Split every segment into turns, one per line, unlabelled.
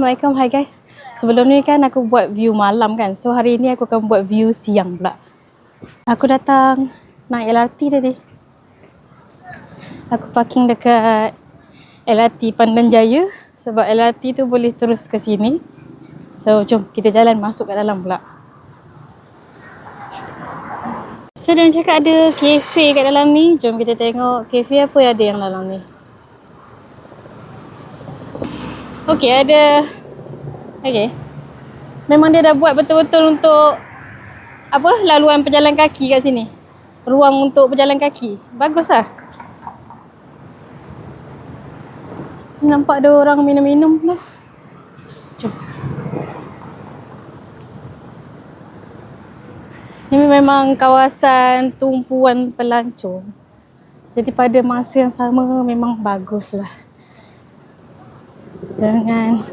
Assalamualaikum, hai guys. Sebelum ni kan aku buat view malam kan. So hari ni aku akan buat view siang pula. Aku datang naik LRT tadi. Aku parking dekat LRT Pandan Jaya sebab LRT tu boleh terus ke sini. So jom kita jalan masuk kat dalam pula. So dia cakap ada kafe kat dalam ni. Jom kita tengok kafe apa yang ada yang dalam ni. Okey, ada. Okey. Memang dia dah buat betul-betul untuk apa, laluan pejalan kaki kat sini. Ruang untuk pejalan kaki. Bagus lah. Nampak ada orang minum-minum tu. Jom. Ini memang kawasan tumpuan pelancong. Jadi pada masa yang sama memang bagus lah. Dengan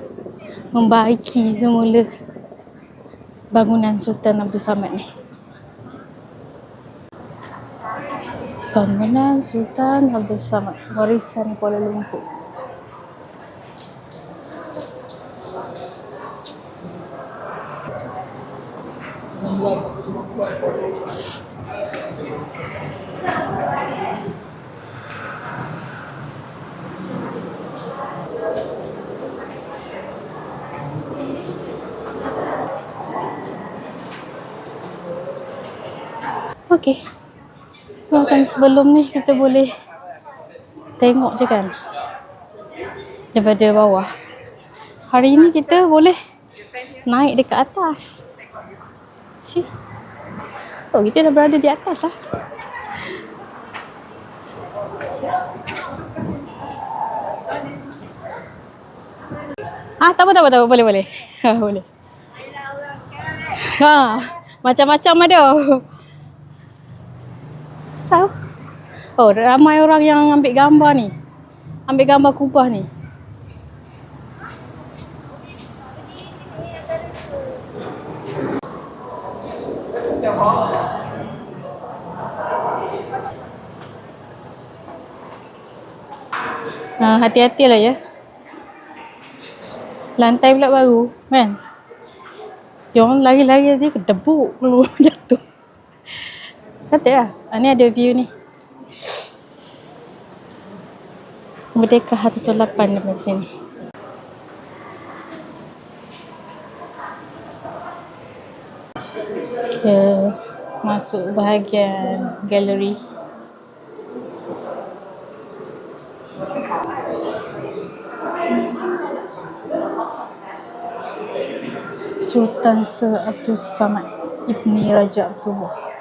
membaiki semula bangunan Sultan Abdul Samad ni. Bangunan Sultan Abdul Samad, warisan Kuala Lumpur. Okey. Macam sebelum ni kita boleh tengok je kan daripada bawah. Hari ni kita boleh naik dekat atas. See? Oh, kita dah berada di atas lah. Tak apa. Boleh. Boleh. Macam-macam ada. So, ramai orang yang ambil gambar ni. Ambil gambar kubah ni. Hati-hatilah ya. Lantai pula baru, kan? Yang lari-lari tadi kedebuk keluar jatuh. Cantik lah. Ni ada view ni. Merdeka 118 daripada sini. Kita masuk bahagian galeri. Sultan Sir Abdul Samad Ibni Raja Abdullah.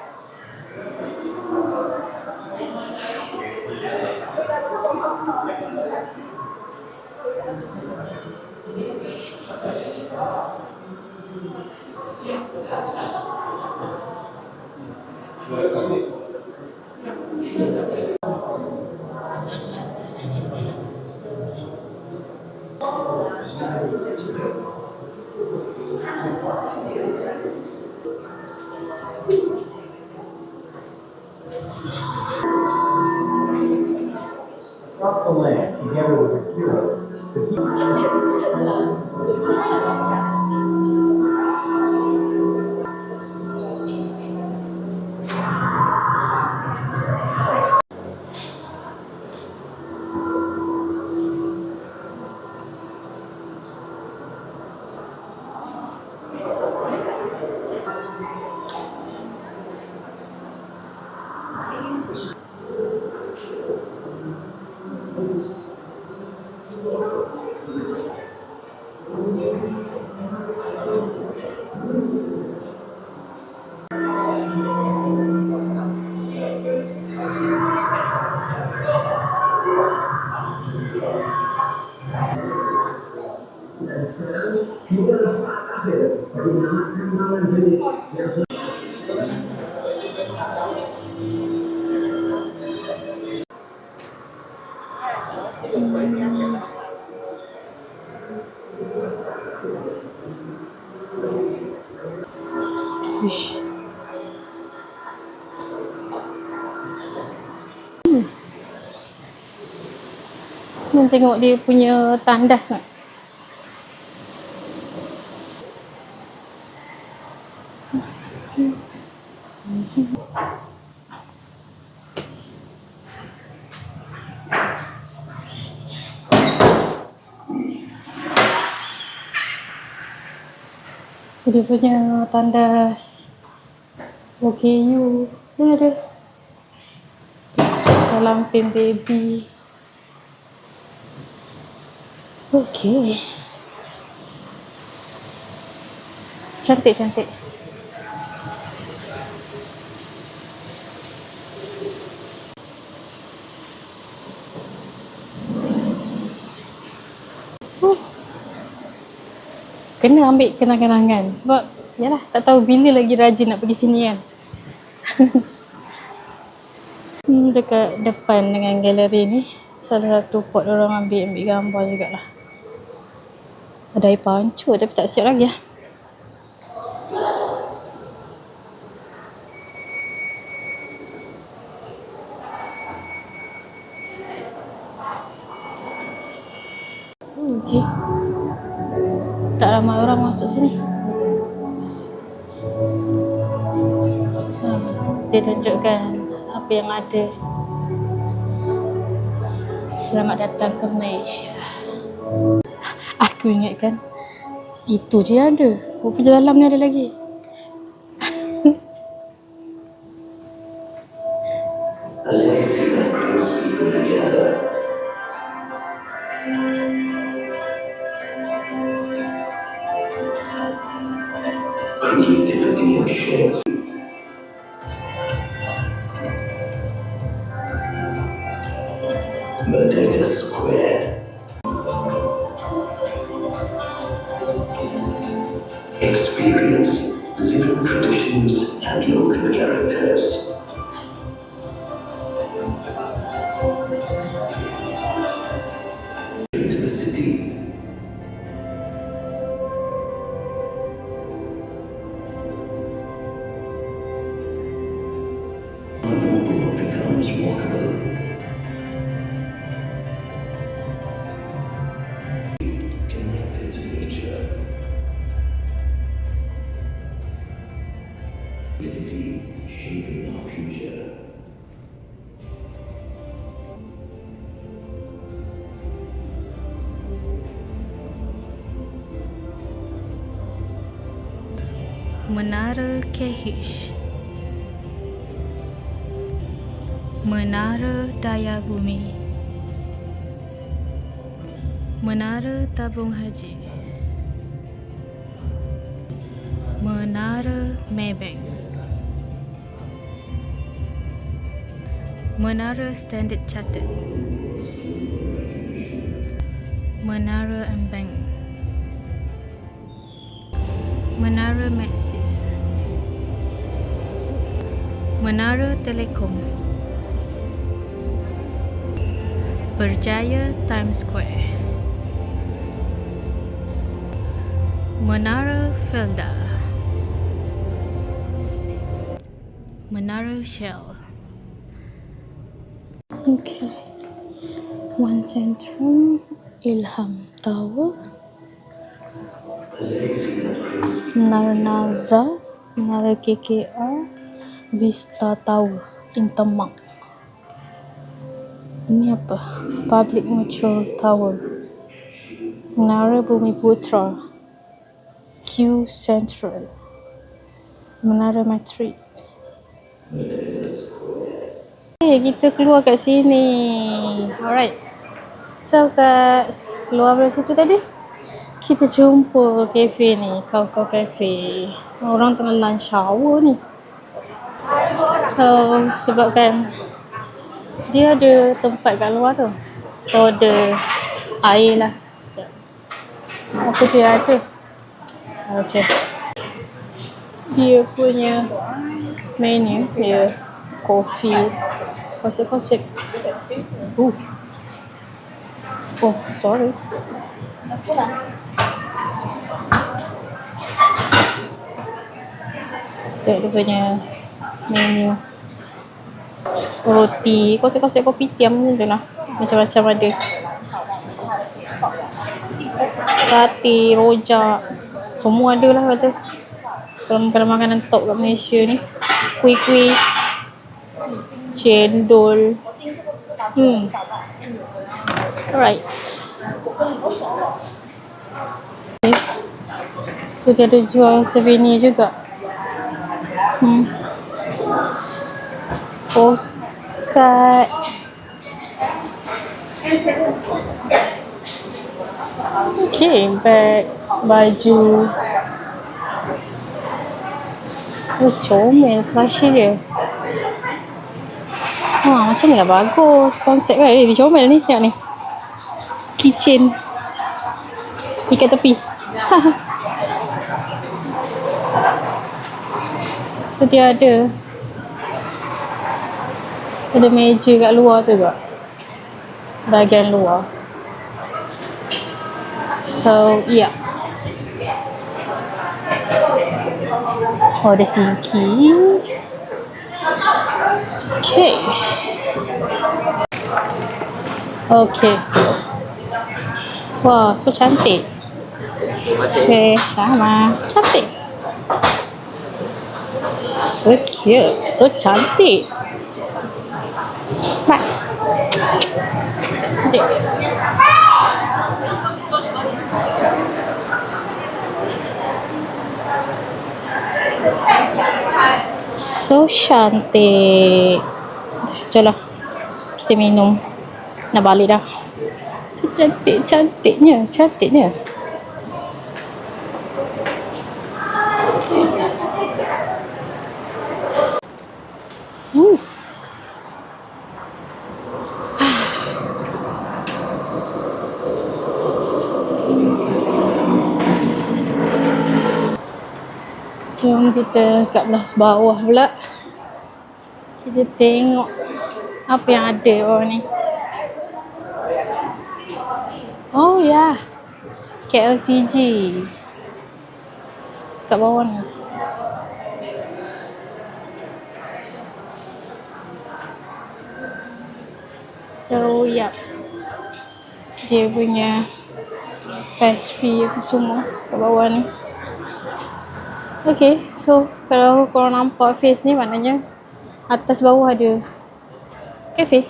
Across the land, together with its heroes, the people.
Uish. Tengok dia punya tandas. Dia punya tandas OKU. Ni ada dalam pin baby. Okay. Cantik. Kena ambil kenang-kenangan. Sebab, yalah, tak tahu bila lagi rajin nak pergi sini kan. Dekat depan dengan galeri ni, salah satu pot orang ambil gambar jugalah. Ada air pancur tapi tak siap lagi lah. Okay. Tak ramai orang masuk sini. Dia tunjukkan apa yang ada. Selamat datang ke Malaysia. Aku ingatkan itu je yang ada. Rupanya dalam ni ada lagi.
A legacy that brings people together. Creativity and shared. Merdeka Square. Experience living traditions and local characters. Into the city. Manobo becomes walkable. Connected to nature. Creativity shaping our future.
Menara KH. Menara Daya Bumi. Menara Tabung Haji. Menara Maybank. Menara Standard Chartered. Menara Bank. Menara Maxis. Menara Telekom. Berjaya Times Square. Menara Felda. Menara Shell. Okay. One Centrum, Ilham Tower, Menara Naza, Menara KKR, Vista Tower, Intermark. Ini apa? Public Mutual Tower, Menara Bumi Putra, Q Central, Menara Matrix. Kita keluar kat sini. Alright. So kat keluar dari situ tadi, kita jumpa kafe ni, Kau Cafe. Orang tengah lunch hour ni. So sebabkan dia ada tempat kat luar tu. So ada air lah. Apa dia ada? Okay. Dia punya menu dia kopi konsep. Oh, sorry. Dia punya menu roti konsep kopi tiam ni lah. Macam-macam ada. Sate, rojak, semua ada lah kata. Kalau makanan top kat Malaysia ni, kuih-kuih, cendol. Alright. Okay. So dia ada jual souvenir juga. Postcard. Okay, bag, baju. So comel flashy dia. Wah, macam ni lah bagus konsep kan. Dia comel ni, tengok ni. Keychain. Ikat tepi. So dia ada meja kat luar tu juga, bahagian luar. So yeah. Oh, ada sinki. Okay. Wah, so cantik. Okay, sama. Cantik. So cute. So cantik. Mat. Cantik. So cantik. Jom lah, kita minum. Nak balik dah. So cantiknya. Jom kita kat belah bawah pula. Kita tengok apa yang ada bawah ni. Oh ya, KLCG kat bawah ni. So ya, dia punya pastry apa semua kat bawah ni. Okay, so kalau korang nampak face ni, maknanya atas bawah ada kafe.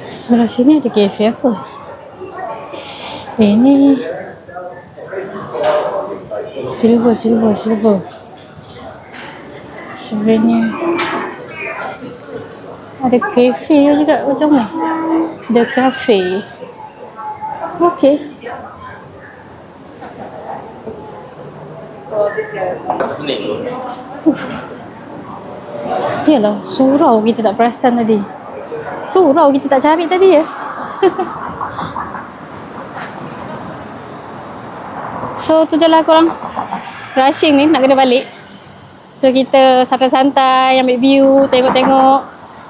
Sebelah sini ada kafe apa? Ini silver. Sebenarnya ada kafe juga macam ni. The cafe. Okay. Yalah, surau kita tak perasan tadi. Surau kita tak cari tadi ya. So tu je lah korang. Rushing ni nak kena balik. So kita santai-santai ambil view, tengok-tengok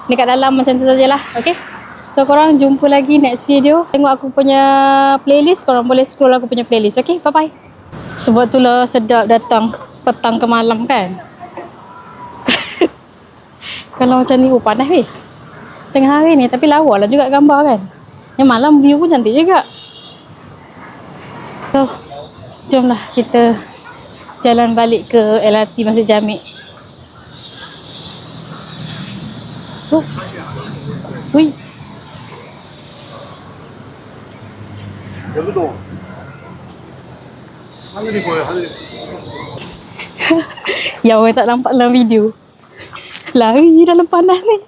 dekat dalam macam tu sajalah. Okay. So korang jumpa lagi next video. Tengok aku punya playlist, korang boleh scroll aku punya playlist. Okay, bye bye. Sebab itulah sedap datang petang ke malam kan. Kalau macam ni, panas weh tengah hari ni, tapi lawa lah juga gambar kan. Yang malam view pun cantik juga. So jomlah kita jalan balik ke LRT Masjid Jamek. Oops. Wih.
여기도 하늘이 보여, 하늘이.
Yang orang tak nampak dalam video, lari dalam panas ni.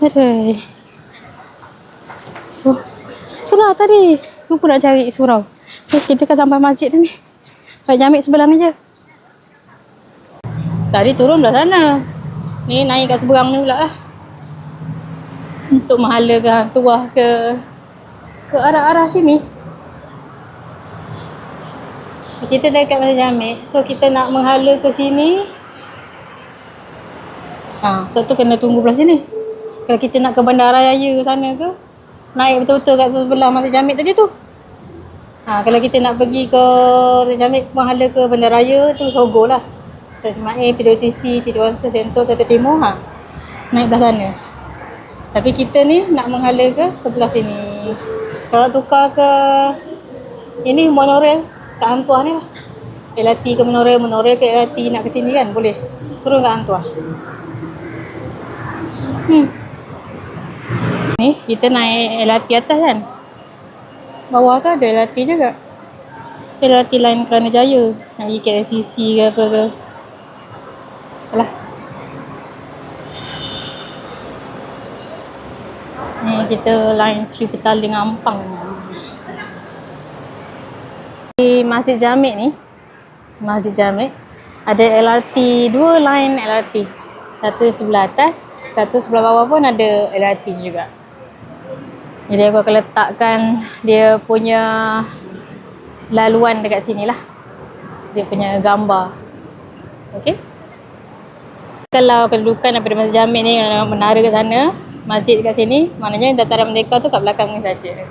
Aduh. So itulah tadi lupa nak cari surau. So kita kan sampai masjid dah ni. Masjid Jamek sebelah ni je. Tadi turun belah sana, ni naik kat seberang ni pula lah. Untuk mahala ke hantuah ke arah-arah sini. Kita dekat Masjid Jamek, so kita nak menghala ke sini. So tu kena tunggu belah sini. Kalau kita nak ke Bandaraya ke sana ke, naik betul-betul kat sebelah Masjid Jamek tadi tu. Kalau kita nak pergi ke Masjid Jamek, menghala ke Bandaraya tu Sogo lah. Syed Ismail, PWTC, Titik Wangsa, Sentul, Satu Timur. Naik belah sana. Tapi kita ni nak menghala ke sebelah sini. Kalau tukar ke ini monorail kat Hantuah ni lah. LRT ke monorail ke LRT nak ke sini kan boleh. Turun kat hang tuah. Ni kita naik LRT atas kan. Bawah tu ada LRT juga. LRT line Kelana Jaya. Nak pergi KLCC ke apa ke. Itulah. Ni kita line Sri Petaling Ampang. Di Masjid Jamek ni, Masjid Jamek, ada LRT, 2 line LRT. Satu sebelah atas, satu sebelah bawah pun ada LRT juga. Jadi aku akan letakkan dia punya laluan dekat sini lah. Dia punya gambar. Okey. Kalau kedudukan daripada Masjid Jamek ni, menara kat sana, masjid dekat sini, maknanya Dataran Merdeka tu kat belakang ni saja.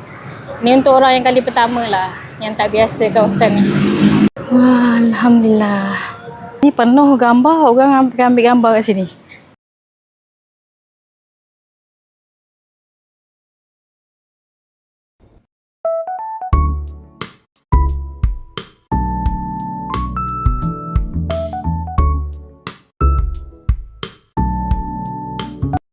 Ni untuk orang yang kali pertama lah, yang tak biasa kawasan ni. Wah, Alhamdulillah. Ni penuh gambar, orang ambil gambar kat sini.